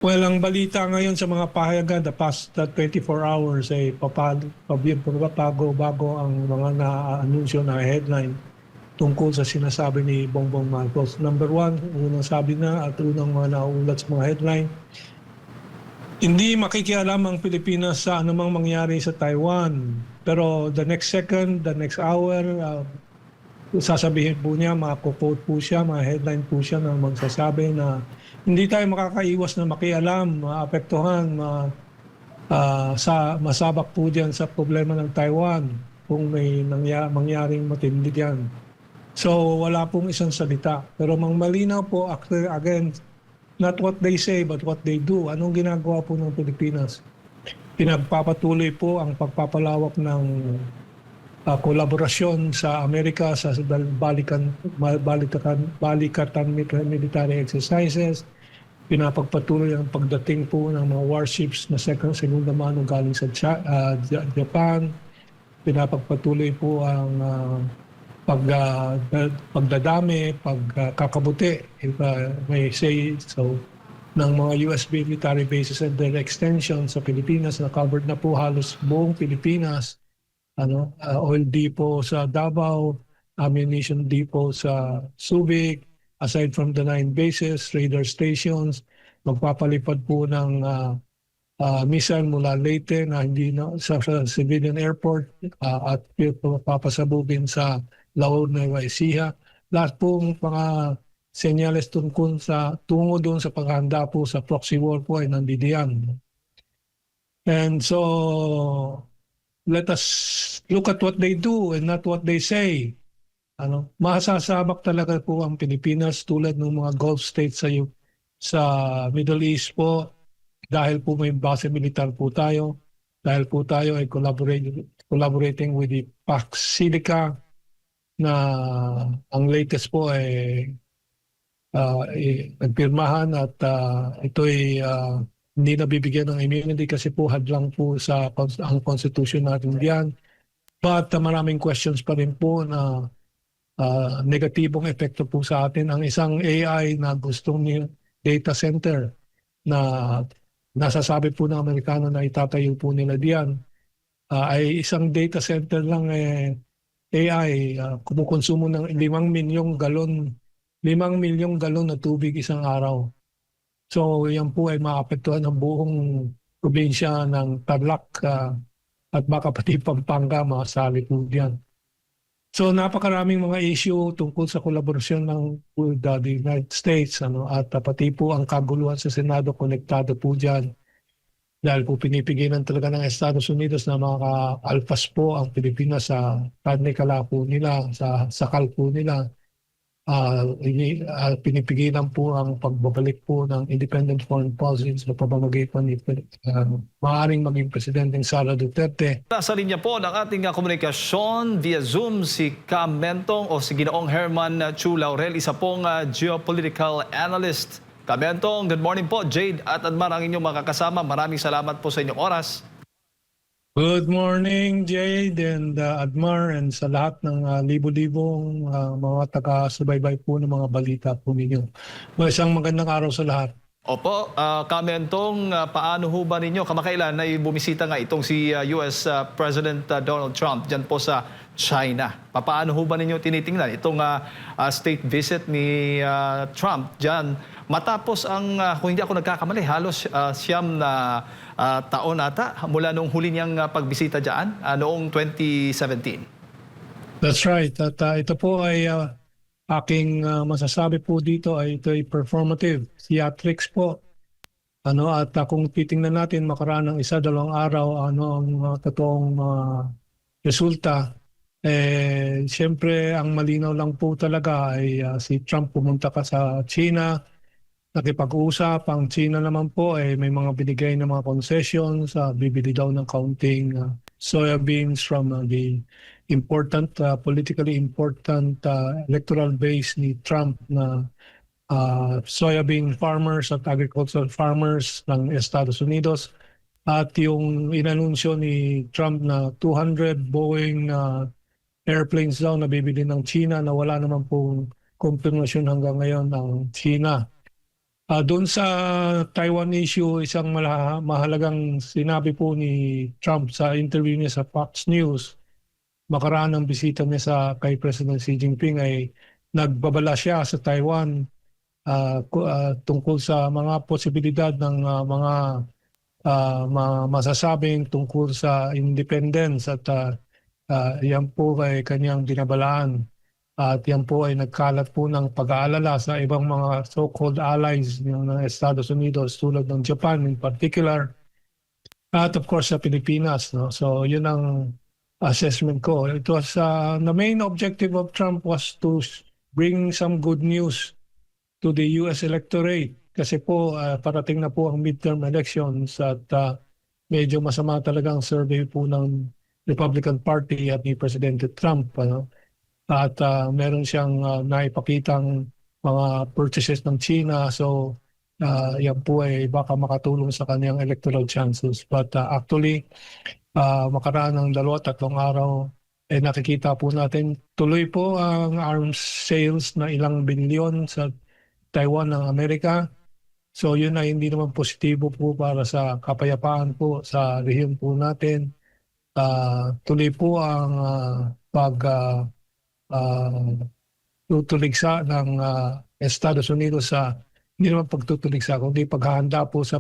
Well, ang balita ngayon sa mga pahayagan the past 24 hours ay bago ang mga na-anunsyo na headline tungkol sa sinasabi ni Bongbong Marcos. Number one, unang sabi na at unang mga nauulat sa mga headline, hindi makikialam ang Pilipinas sa anumang mangyari sa Taiwan. Pero the next second, the next hour, sasabihin po niya, mako-quote po siya, mga headline po siya na magsasabi na hindi tayo makakaiwas na makialam, maapektuhan, masabak po diyan sa problema ng Taiwan kung may mangyaring matindi diyan. So wala pong isang salita. Pero malinaw po, again, not what they say but what they do. Anong ginagawa po ng Pilipinas? Pinagpapatuloy po ang pagpapalawak ng kolaborasyon sa Amerika sa balikatan military exercises. Pinapagpatuloy ang pagdating po ng mga warships na segunda mano galing sa Japan. Pinapagpatuloy po ang pagdadami, pagkakabuti, if may say so, ng mga US military bases and their extension sa Pilipinas na covered na po halos buong Pilipinas. Oil depot sa Davao, ammunition depot sa Subic, aside from the 9 bases, radar stations, magpapalipad po ng missile mula Leyte na hindi na sa civilian airport at papasabugin sa Laon, Nueva Ecija. Lahat pong mga senyales tungo doon sa paghahanda po sa proxy war po ay nandidiyan. And so let us look at what they do and not what they say. Masasabak talaga po ang Pilipinas tulad ng mga Gulf states sa Middle East po dahil po may base militar po tayo, dahil po tayo ay collaborating with the Pax Silica na ang latest po ay nagpirmahan at ito'y hindi nabibigyan ng immunity kasi po hadlang po sa ang constitution natin diyan. But maraming questions pa rin po na negatibong epekto po sa atin. Ang isang AI na gustong data center na nasasabi po ng Amerikano na itatayo po nila diyan ay isang data center lang AI kumukonsumo ng 5 milyong galon na tubig isang araw. So yan po ay maapektuhan ng buong probinsya ng Tarlac at baka pati Pampanga masali po diyan. So napakaraming mga issue tungkol sa kolaborasyon with the United States at pati po ang kaguluhan sa Senado konektado po diyan. Dahil po pinipigilan talaga ng Estados Unidos na makaalpas po ang Pilipinas sa karne-kala po nila, sa sakal po nila. Pinipigilan po ang pagbabalik po ng independent foreign policy sa pamamagitan ni maaaring maging Presidenteng Sara Duterte. Nasa linya po ng ating komunikasyon via Zoom si Cam Mentong o si Ginoong Herman Chu Laurel, isa pong geopolitical analyst. Cam Mentong, good morning po. Jade at Admar ang inyong makakasama. Maraming salamat po sa inyong oras. Good morning, Jade and Admar, and sa lahat ng libo-libong mga taga-subaybay po ng mga balita po ninyo. Isang magandang araw sa lahat. Opo, Kamentong, paano ho ba ninyo? Kamakailan ay bumisita nga itong si US President Donald Trump dyan po sa China. Paano ho ba ninyo tinitingnan itong state visit ni Trump dyan? Matapos kung hindi ako nagkakamali, halos siyam na taon ata mula nung huli niyang pagbisita dyan noong 2017. That's right. At ito po ay aking masasabi po dito ay ito ay performative, theatrics po. At kung titingnan natin makaraan ng 1-2 araw ang totoong resulta, siyempre ang malinaw lang po talaga ay si Trump pumunta ka sa China, nakipag-usap. Ang China naman po ay may mga binigay na mga concessions, bibili daw ng kaunting soybeans from the politically important electoral base ni Trump na soybean farmers at agricultural farmers ng Estados Unidos. At yung inanunsyo ni Trump na 200 Boeing airplanes daw na bibili ng China na wala naman pong kumpirmasyon hanggang ngayon ng China. Doon sa Taiwan issue, isang mahalagang sinabi po ni Trump sa interview niya sa Fox News, makaraan ng bisita niya kay President Xi Jinping ay nagbabala siya sa Taiwan tungkol sa mga posibilidad ng masasabing tungkol sa independence at yan po ay kanyang binabalaan. At yan po ay nagkalat po ng pag-aalala sa ibang mga so-called allies ng Estados Unidos tulad ng Japan in particular at of course sa Pilipinas. No? So yun ang assessment ko. It was the main objective of Trump was to bring some good news to the US electorate kasi po parating na po ang midterm elections at medyo masama talaga ang survey po ng Republican Party at ni Presidente Trump. At meron siyang naipakitang mga purchases ng China. So yan po ay baka makatulong sa kanyang electoral chances. But actually, makaraan ng 2-3 araw, nakikita po natin tuloy po ang arms sales na ilang bilyon sa Taiwan ng Amerika. So yun ay hindi naman positibo po para sa kapayapaan po sa rehiyon po natin. Tuloy po ang tutuligsa ng Estados Unidos sa hindi naman pagtutuligsa kundi paghahanda po sa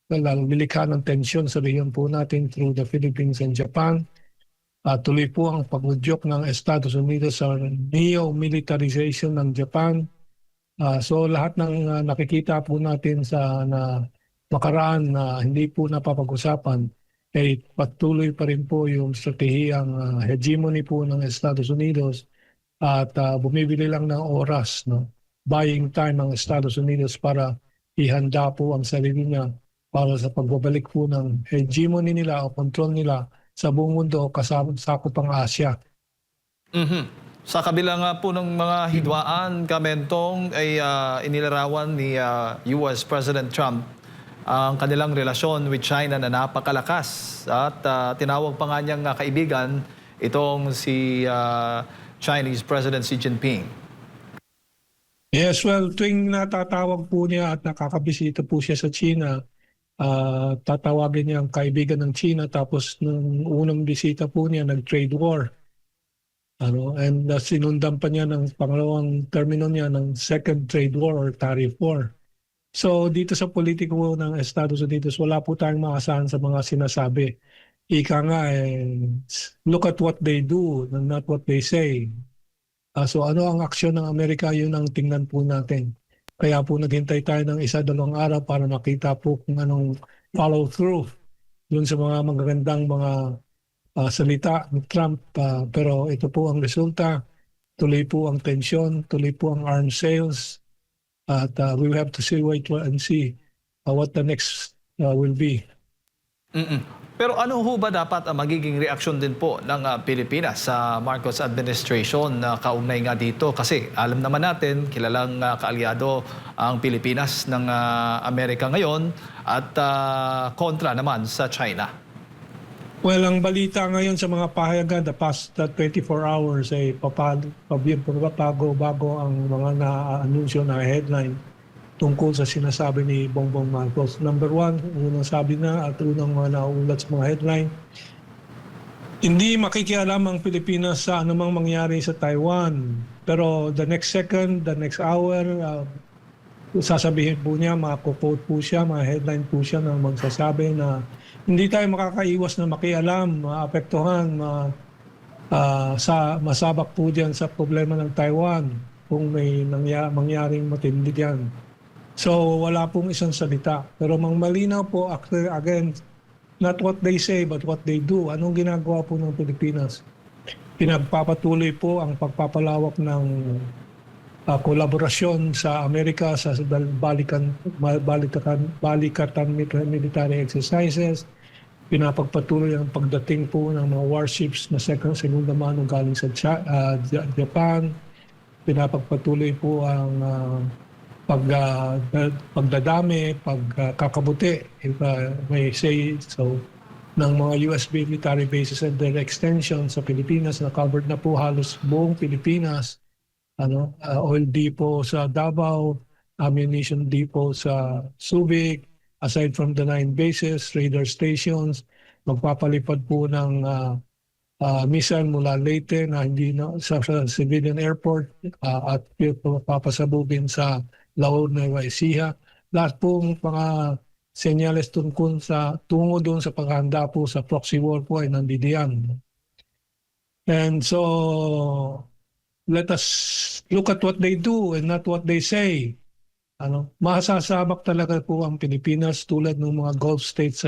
lilikha ng tensyon sa rehiyon po natin through the Philippines and Japan. Tuloy po ang pag-udyok ng Estados Unidos sa neo-militarization ng Japan. So lahat ng nakikita po natin sa makaraan na hindi po napapag-usapan ay patuloy pa rin po yung stratehiyang hegemony po ng Estados Unidos at bumibili lang ng oras, no? Buying time ng Estados Unidos para ihanda po ang sarili niya para sa pagbabalik po ng hegemony nila o control nila sa buong mundo kasama sakop ang Asia. Sa kabila nga po ng mga hidwaan, Kamentong, ay inilarawan ni US President Trump ang kanilang relasyon with China na napakalakas at tinawag pa nga niyang kaibigan itong si Chinese President Xi Jinping. Yes, well, tuwing natatawag po niya at nakakabisita po siya sa China, tatawagin niya ang kaibigan ng China tapos nung unang bisita po niya, nag-trade war. And sinundan pa niya ng pangalawang termino niya ng second trade war or tariff war. So dito sa politiko ng Estados Unidos, wala po tayong maasahan sa mga sinasabi. Ika nga, look at what they do, not what they say. So ano ang aksyon ng Amerika, yun ang tingnan po natin. Kaya po naghintay tayo ng 1-2 araw para makita po kung anong follow through dun sa mga magagandang mga salita ni Trump. Pero ito po ang resulta. Tuloy po ang tensyon, tuloy po ang arms sales. At we will have to wait and see what the next will be. Pero ano ho ba dapat ang magiging reaksyon din po ng Pilipinas sa Marcos administration na kaugnay nga dito? Kasi alam naman natin, kilalang kaalyado ang Pilipinas ng Amerika ngayon at kontra naman sa China. Well, ang balita ngayon sa mga pahayagan, the past 24 hours ay bago ang mga na-anunsyo na headline tungkol sa sinasabi ni Bongbong Marcos. Number one, unang sabi na at unang mga nauulat sa mga headline, hindi makikialam ang Pilipinas sa anumang mangyari sa Taiwan. Pero the next second, the next hour, sasabihin po niya, mako-quote po siya, mga headline po siya na magsasabi na hindi tayo makakaiwas na makialam, maapektuhan, masabak po dyan sa problema ng Taiwan kung may mangyaring matindi dyan. So wala pong isang salita. Pero malinaw po, again, not what they say but what they do. Anong ginagawa po ng Pilipinas? Pinagpapatuloy po ang pagpapalawak ng kolaborasyon sa Amerika sa balikatan military exercises. Pinapagpatuloy ang pagdating po ng mga warships na segunda mano galing sa Japan. Pinapagpatuloy po ang pagdadami, pagkakabuti, if may say so, ng mga US military bases and their extension sa Pilipinas na covered na po halos buong Pilipinas. Oil depot sa Davao, ammunition depot sa Subic, aside from the 9 bases, radar stations, magpapalipad po ng missile mula Leyte na hindi na sa civilian airport at papasabugin sa Laon, Nueva Ecija. Lahat pong mga senyales tungo doon sa paghahanda po sa proxy war po ay nandidiyan. And so let us look at what they do and not what they say. Masasabak talaga po ang Pilipinas tulad ng mga Gulf states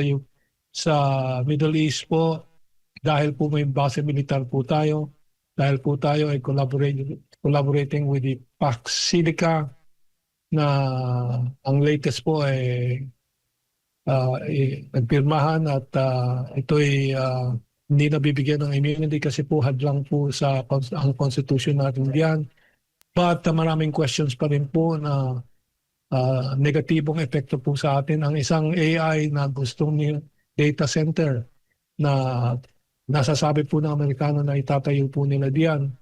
sa Middle East po dahil po may base militar po tayo, dahil po tayo ay collaborating with the Pax Silica na ang latest po ay nagpirmahan at ito'y hindi nabibigyan ng immunity kasi po hadlang po sa ang constitution natin diyan. But maraming questions pa rin po na negatibong epekto po sa atin. Ang isang AI na gustong data center na nasasabi po ng Amerikano na itatayo po nila diyan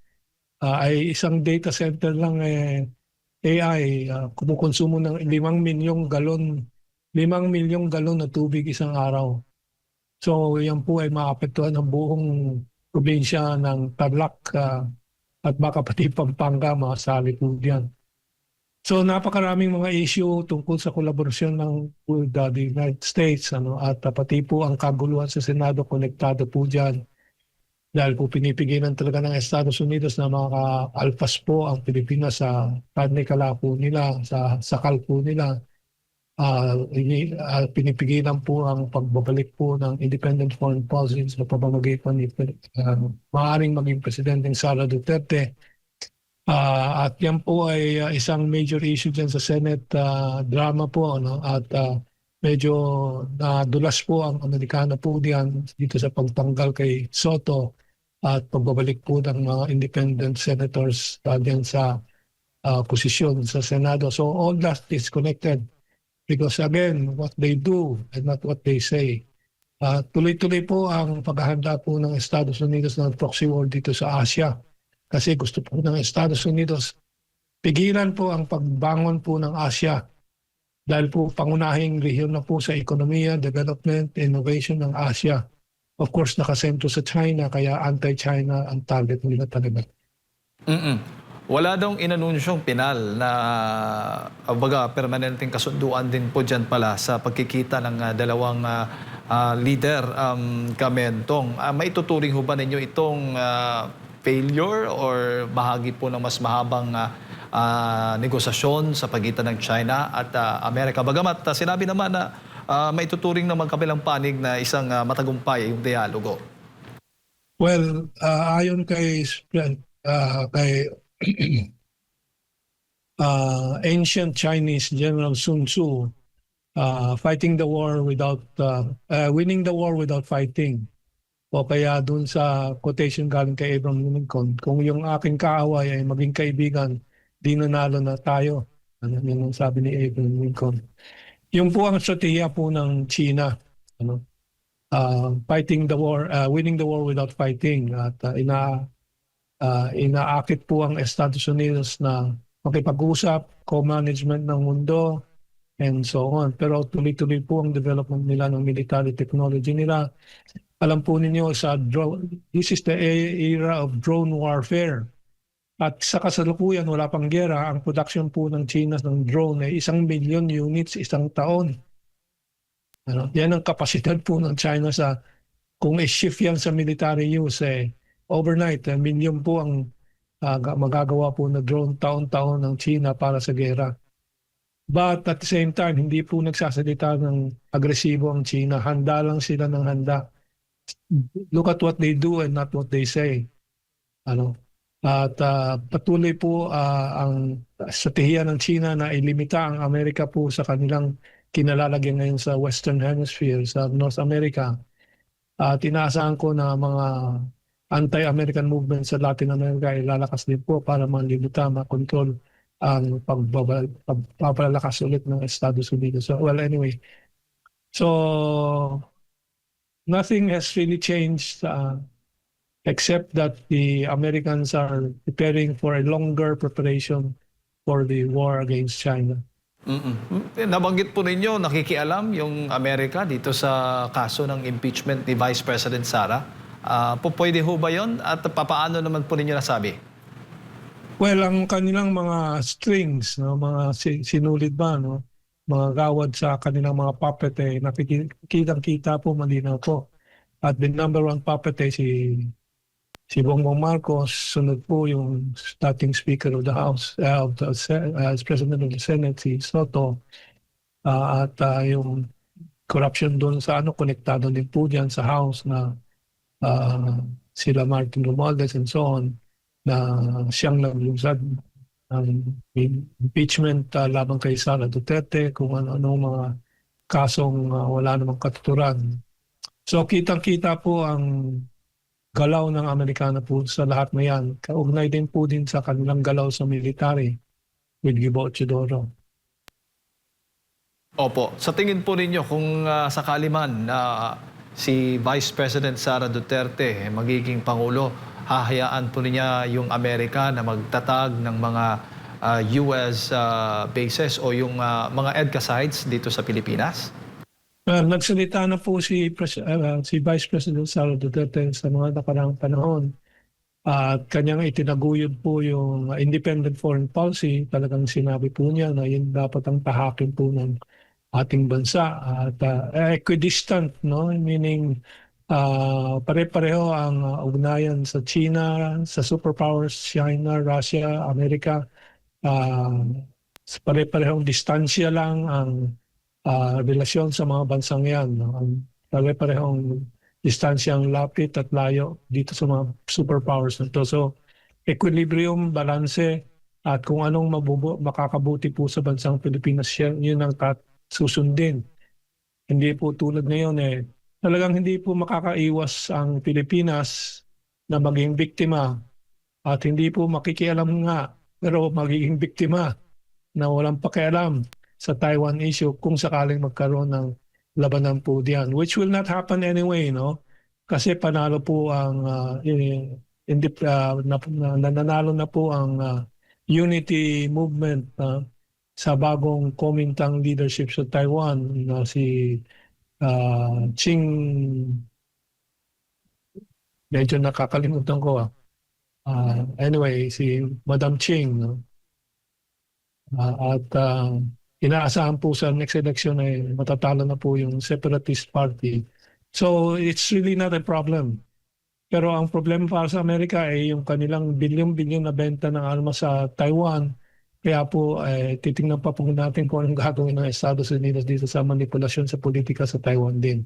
ay isang data center lang AI kumukonsumo ng 5 milyong galon na tubig isang araw. So yan po ay maapektuhan ng buong probinsya ng Tarlac at baka pati Pampanga masali po diyan. So napakaraming mga issue tungkol sa kolaborasyon ng the United States at pati po ang kaguluhan sa Senado konektado po diyan. Dahil po pinipigilan talaga ng Estados Unidos na maka-alpas po ang Pilipinas sa karne-kala po nila, sa sakal po nila. Pinipigilan po ang pagbabalik po ng independent foreign policy sa pamamagitan ni maaaring maging Presidenteng Sara Duterte. At yan po ay isang major issue dyan sa Senate drama po. At medyo nadulas po ang Amerikano po diyan dito sa pagtanggal kay Soto at pagbabalik po ng mga independent senators diyan sa posisyon sa Senado. So all that is connected because again, what they do and not what they say. Tuloy-tuloy po ang paghahanda po ng Estados Unidos ng proxy war dito sa Asia. Kasi gusto po ng Estados Unidos pigilan po ang pagbangon po ng Asia dahil po pangunahing rehiyon na po sa ekonomiya, development, innovation ng Asia. Of course, nakasentro sa China kaya anti-China ang target nila talaga. Wala daw inanunsyong pinal na permanenteng kasunduan din po dyan pala sa pagkikita ng dalawang leader, Kamentong. Maituturing ho ba ninyo itong failure or bahagi po ng mas mahabang negosasyon sa pagitan ng China at Amerika? Bagamat sinabi naman na maituturing ng magkabilang panig na isang matagumpay yung dialogo. Well, ayon kay ancient Chinese General Sun Tzu, fighting the war without winning the war without fighting. O kaya dun sa quotation galing kay Abraham Lincoln, kung yung aking kaaway ay maging kaibigan, di nanalo na tayo. Yun ang sabi ni Abraham Lincoln. Yung po ang strategiya po ng China, fighting the war, winning the war without fighting. At inaakit po ang Estados Unidos na makipag-usap, co-management ng mundo, and so on. Pero tuloy-tuloy po ang development nila ng military technology nila. Alam po ninyo, this is the era of drone warfare. At sa kasalukuyan, wala pang gera, ang production po ng China ng drone ay 1 million units isang taon. Yan ang kapasidad po ng China kung i-shift yan sa military use, overnight, 1 million po ang magagawa po na drone taon-taon ng China para sa gera. But at the same time, hindi po nagsasalita ng agresibo ang China. Handa lang sila ng handa. Look at what they do and not what they say. At patuloy po ang strategiya ng China na ilimita ang Amerika po sa kanilang kinalalagyan ngayon sa Western Hemisphere, sa North America. At inaasahan ko na mga anti-American movement sa Latin America ay lalakas din po para malimita, makontrol ang pagpapalakas ulit ng Estados Unidos. So, well, anyway. So, nothing has really changed except that the Americans are preparing for a longer preparation for the war against China. Nabanggit po ninyo, nakikialam yung Amerika dito sa kaso ng impeachment ni Vice President Sara. Pwede ho ba yun? At papaano naman po ninyo nasabi? Well, ang kanilang mga strings, no, mga sinulid ba, no, mga gawad sa kanilang mga puppet, nakikitang-kita po, malinaw po. At the number one puppet si Bongbong Marcos, sunod po yung dating Speaker of the House, as President of the Senate, si Soto, yung corruption doon sa konektado din po dyan sa House na ah, sila Martin Romualdez and so on, na siyang naglusad ng impeachment laban kay Sara Duterte, kung ano-ano mga kasong wala namang katuturan. So kitang-kita po ang galaw ng Amerikano po sa lahat na yan. Kaugnay din po din sa kanilang galaw sa military with Gibo Chidoro. Opo. Sa tingin po ninyo, kung sakali man na si Vice President Sara Duterte magiging Pangulo, hahayaan po niya yung Amerika na magtatag ng mga US bases o yung mga EDCA sites dito sa Pilipinas? Nagsalita na po si Vice President Sara Duterte sa mga nakaraang panahon at kanyang itinaguyod po yung independent foreign policy. Talagang sinabi po niya na yun dapat ang tahakin po ng ating bansa at equidistant, no? Meaning pare-pareho ang ugnayan sa China, sa superpowers, China, Russia, Amerika. Pare-parehong distansya lang ang relasyon sa mga bansang yan. No? Ang pare-parehong distansyang lapit at layo dito sa mga superpowers na to. So, equilibrium, balanse, at kung anong makakabuti po sa bansang Pilipinas, yun ang susundin. Hindi po tulad ngayon talagang hindi po makakaiwas ang Pilipinas na maging biktima at hindi po makikialam nga pero magiging biktima na walang pakialam sa Taiwan issue kung sakaling magkaroon ng labanan po diyan, which will not happen anyway, no? Kasi panalo po ang nananalo na po ang unity movement sa bagong Kuomintang leadership sa Taiwan na si Ching, medyo nakakalimutan ko. Anyway, si Madam Ching, no? At inaasahan po sa next election ay matatalo na po yung separatist party. So it's really not a problem. Pero ang problema para sa Amerika ay yung kanilang bilyon-bilyon na benta ng armas sa Taiwan. Kaya po titingnan pa po natin kung anong gagawin ng Estados Unidos dito sa manipulasyon sa politika sa Taiwan din.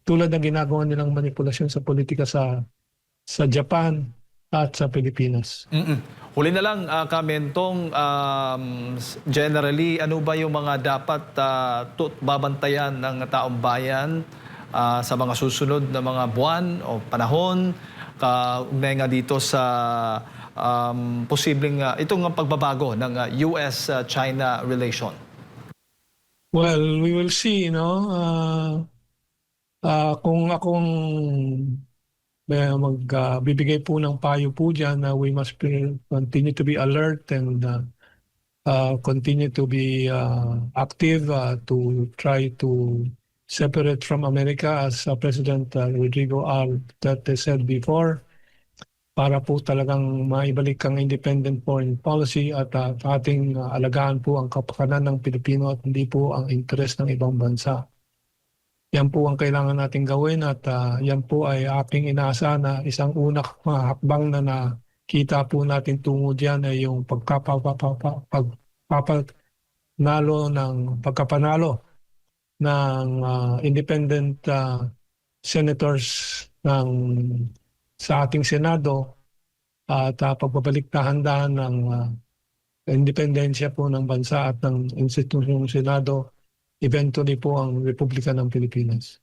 Tulad ng ginagawa nilang manipulasyon sa politika sa Japan at sa Pilipinas. Huli na lang, Kamentong, generally, ano ba yung mga dapat babantayan ng taong bayan sa mga susunod na mga buwan o panahon, kaugnay nga dito sa posibleng itong pagbabago ng US-China relation? Well, we will see, no? Kung akong magbibigay po ng payo po dyan na we must continue to be alert and continue to be active to try to separate from America as President Rodrigo R. Duterte said before, para po talagang maibalik ang independent foreign policy at ating alagaan po ang kapakanan ng Pilipino at hindi po ang interes ng ibang bansa. Yan po ang kailangan natin gawin at yan po ay aking inaasahan na isang unang hakbang na nakita po natin tungo diyan ay yung pagkapanalo ng independent senators sa ating Senado at pagbabalik na handaan ng independensya po ng bansa at ng institusyong Senado, eventually po ang Republika ng Pilipinas.